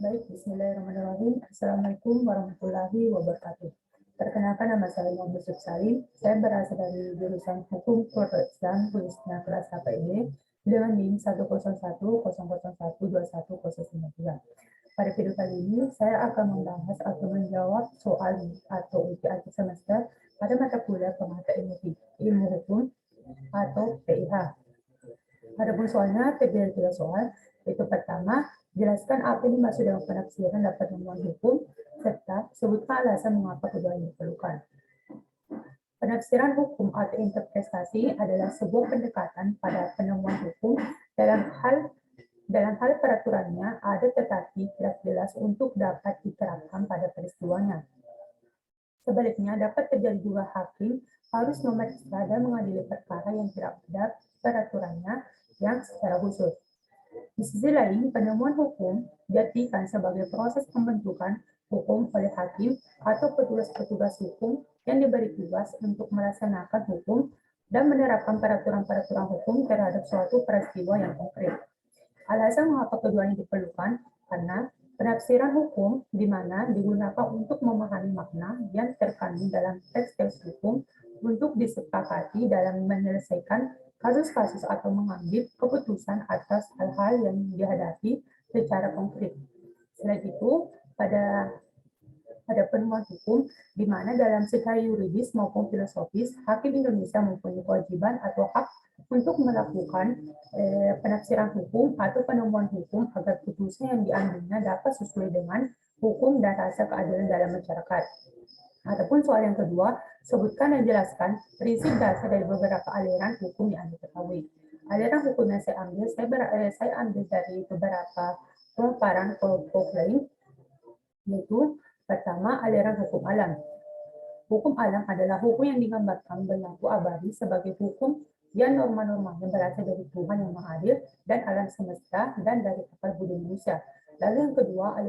Baik, bismillahirrahmanirrahim. Assalamualaikum warahmatullahi wabarakatuh. Perkenalkan, nama saya Muhammad Salim. Saya berasal dari jurusan Hukum Islam, khususnya kelas HPD, dengan NIM 10100121093. Pada video kali ini, saya akan membahas atau menjawab soal atau uji akhir semester pada mata kuliah Pengantar Ilmu Hukum atau PIH. Adapun soalnya terdiri dari 3 soal, yaitu pertama, jelaskan apa yang dimaksud dengan penafsiran dan penemuan hukum, serta sebutkan alasan mengapa keduanya diperlukan. Penafsiran hukum atau interpretasi adalah sebuah pendekatan pada penemuan hukum dalam hal peraturannya ada tetapi tidak jelas untuk dapat diterapkan pada peristiwanya. Sebaliknya, dapat terjadi juga hakim harus memeriksa dan mengadili perkara yang tidak ada peraturannya yang secara khusus. Di sisi lain, penemuan hukum diartikan sebagai proses pembentukan hukum oleh hakim atau petugas-petugas hukum yang diberi tugas untuk melaksanakan hukum dan menerapkan peraturan-peraturan hukum terhadap suatu peristiwa yang konkret. Alasan mengapa keduanya diperlukan karena penafsiran hukum di mana digunakan untuk memahami makna yang terkandung dalam teks-teks hukum untuk disepakati dalam menyelesaikan kasus-kasus atau mengambil keputusan atas hal-hal yang dihadapi secara konkret. Selain itu, pada penemuan hukum di mana dalam secara yuridis maupun filosofis, hakim Indonesia mempunyai kewajiban atau hak untuk melakukan penafsiran hukum atau penemuan hukum agar putusan yang diambilnya dapat sesuai dengan hukum dan rasa keadilan dalam masyarakat. Adapun soal yang kedua, sebutkan dan jelaskan prinsip dasar dari beberapa aliran hukum yang Anda ketahui. Aliran hukum yang saya ambil dari beberapa pemaparan kelompok lain, yaitu pertama, aliran hukum alam. Hukum alam adalah hukum yang digambarkan berlaku abadi sebagai hukum yang norma-normanya berasal dari Tuhan yang Maha Adil dan alam semesta dan dari akal budi manusia. Lalu yang kedua,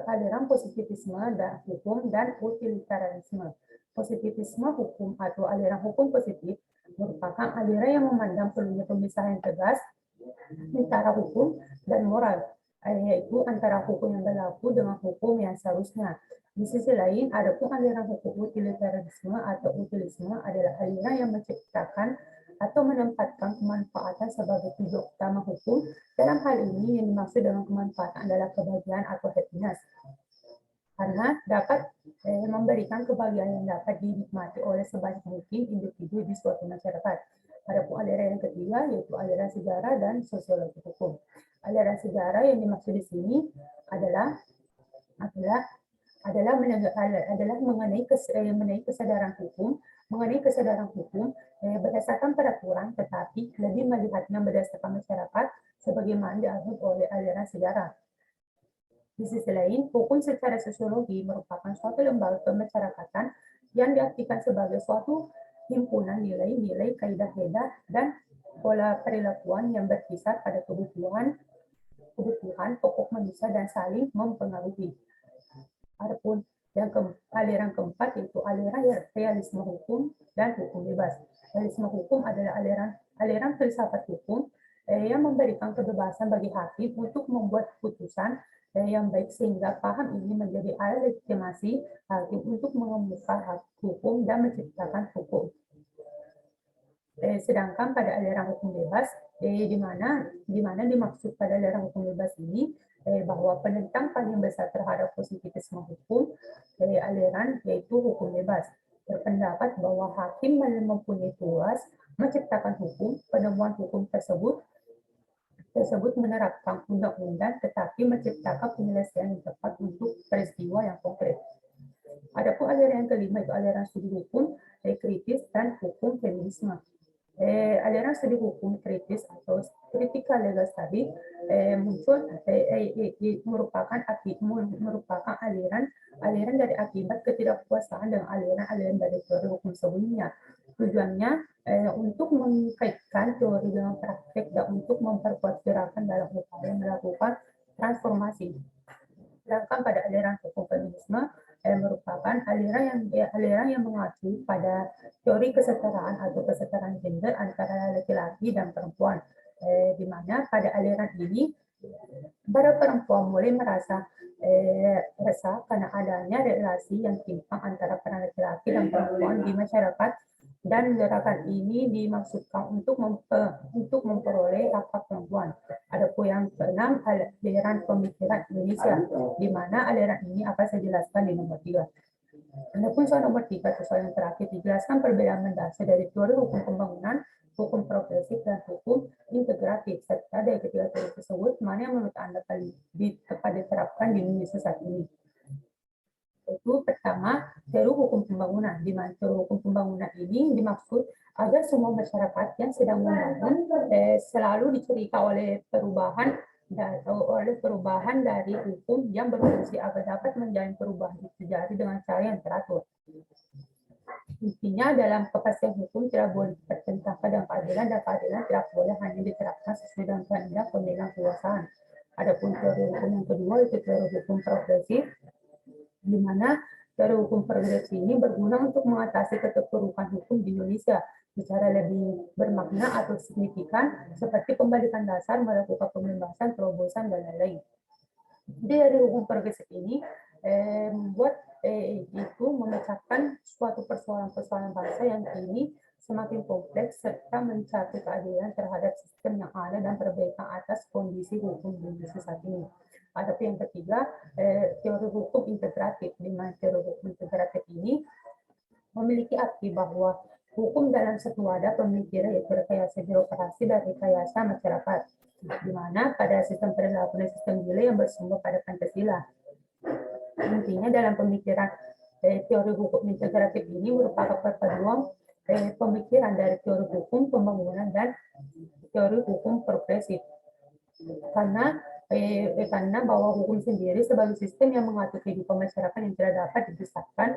aliran positivisme dan hukum dan utilitarianisme. Positivisme hukum atau aliran hukum positif merupakan aliran yang memandang perlunya pemisahan tegas antara hukum dan moral, yaitu antara hukum yang berlaku dengan hukum yang seharusnya. Di sisi lain, adapun aliran hukum utilitarianisme atau utilisme adalah aliran yang menciptakan atau menempatkan kemanfaatan sebagai tujuan utama hukum. Dalam hal ini, yang dimaksud dengan kemanfaatan adalah kebahagiaan atau happiness, karena dapat memberikan kebahagiaan yang dapat dinikmati oleh sebanyak mungkin individu di suatu masyarakat. Adapun aliran yang ketiga yaitu aliran sejarah dan sosiologi hukum. Aliran sejarah yang dimaksud di sini adalah mengenai kesadaran hukum berdasarkan peraturan, tetapi lebih melihatnya berdasarkan masyarakat sebagaimana dianggap oleh aliran sejarah. Di sisi lain, hukum secara sosiologi merupakan suatu lembaga pemasyarakatan yang diartikan sebagai suatu himpunan nilai-nilai, kaidah-kaidah, dan pola perilakuan yang berkisar pada kebutuhan pokok manusia dan saling mempengaruhi. Adapun aliran keempat yaitu aliran realisme hukum dan hukum bebas. Realisme hukum adalah aliran filsafat hukum yang memberikan kebebasan bagi hakim untuk membuat keputusan yang baik, sehingga paham ini menjadi alat legitimasi hakim untuk mengemuka hak hukum dan menciptakan hukum. Sedangkan pada aliran hukum bebas, di mana dimaksud pada aliran hukum bebas ini bahwa penentang paling besar terhadap positivisme hukum aliran yaitu hukum bebas, berpendapat bahwa hakim mempunyai tugas menciptakan hukum. Penemuan hukum tersebut menerapkan undang-undang tetapi menciptakan penyelesaian yang tepat untuk peristiwa yang konkret. Adapun aliran yang kelima itu aliran studi hukum kritis dan hukum feminisme. Aliran studi hukum kritis atau critical legal study merupakan aliran dari akibat ketidakpuasan dengan aliran dari teori hukum sebelumnya. Tujuannya untuk mengkaitkan teori dengan praktek dan untuk memperkuat gerakan dalam upaya melakukan transformasi. Sedangkan pada aliran hukum feminisme merupakan aliran yang mengacu pada teori kesetaraan atau kesetaraan gender antara laki-laki dan perempuan, di mana pada aliran ini Para perempuan mulai merasa resah karena adanya relasi yang timpang antara peran laki-laki dan perempuan di masyarakat, dan gerakan ini dimaksudkan untuk memperoleh hak perempuan. Adapun yang keenam, aliran pemikiran Indonesia, di mana aliran ini akan saya jelaskan di nomor 3. Adapun soal nomor 3 atau soal yang terakhir, dijelaskan perbedaan mendasar dari teori hukum pembangunan, hukum progresif, dan hukum integratif, serta dari ketiga teori tersebut, mana yang menurut Anda paling tepat diterapkan di Indonesia saat ini. Itu pertama, teori hukum pembangunan, di mana teori hukum pembangunan ini dimaksud agar semua masyarakat yang sedang membangun selalu dicerita oleh perubahan dari hukum yang berfungsi agar dapat menjalin perubahan itu terjadi dengan cara yang teratur. Intinya dalam kepastian hukum tidak boleh bertentangan dengan keadilan, dan keadilan tidak boleh hanya diterapkan sesuai dengan kehendak pemegang kekuasaan. Adapun teori hukum yang kedua itu teori hukum progresif, di mana teori hukum progresif ini berguna untuk mengatasi keterpurukan hukum di Indonesia secara lebih bermakna atau signifikan, seperti pembalikan dasar, melakukan pembebasan, terobosan, dan lain-lain. Dari hukum progresif ini membuat itu memecahkan suatu persoalan-persoalan bangsa yang kini semakin kompleks, serta mencari keadilan terhadap sistem yang ada dan perbaikan atas kondisi hukum di Indonesia saat ini. Adapun yang ketiga, teori hukum integratif, di mana teori hukum integratif ini memiliki arti bahwa hukum dalam satu wadah pemikiran, yaitu rekayasa birokrasi dan rekayasa masyarakat, di mana pada sistem perilaku dan sistem nilai yang bersumber pada Pancasila. Intinya dalam pemikiran teori hukum integratif ini merupakan perpaduan pemikiran dari teori hukum pembangunan dan teori hukum progresif. Karena bahwa hukum sendiri sebagai sistem yang mengatur kehidupan masyarakat yang tidak dapat dipisahkan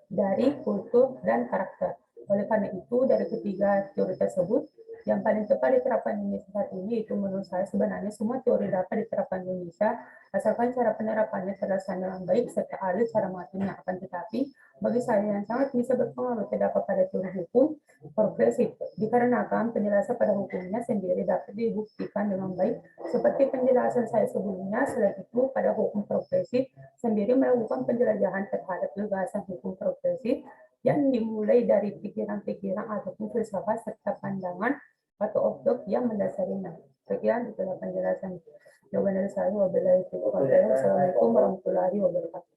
dari kultur dan karakter. Oleh karena itu, dari ketiga teori tersebut, yang paling tepat diterapkan di Indonesia saat ini, itu menurut saya sebenarnya semua teori dapat diterapkan di Indonesia, asalkan cara penerapannya terlaksana dengan baik serta adil cara mengaturnya. Akan tetapi, bagi saya yang sangat bisa berpengaruh terdapat pada teori hukum progresif, dikarenakan penjelasan pada hukumnya sendiri dapat dibuktikan dengan baik, seperti penjelasan saya sebelumnya. Selain itu, pada hukum progresif sendiri melakukan penjelajahan terhadap gagasan hukum progresif yang dimulai dari pikiran-pikiran ataupun filsafat serta pandangan atau objek yang mendasarinya. Sekian itulah penjelasan jawaban dari saya. Wabillahi taufiq wal hidayah. Wassalamualaikum warahmatullahi wabarakatuh.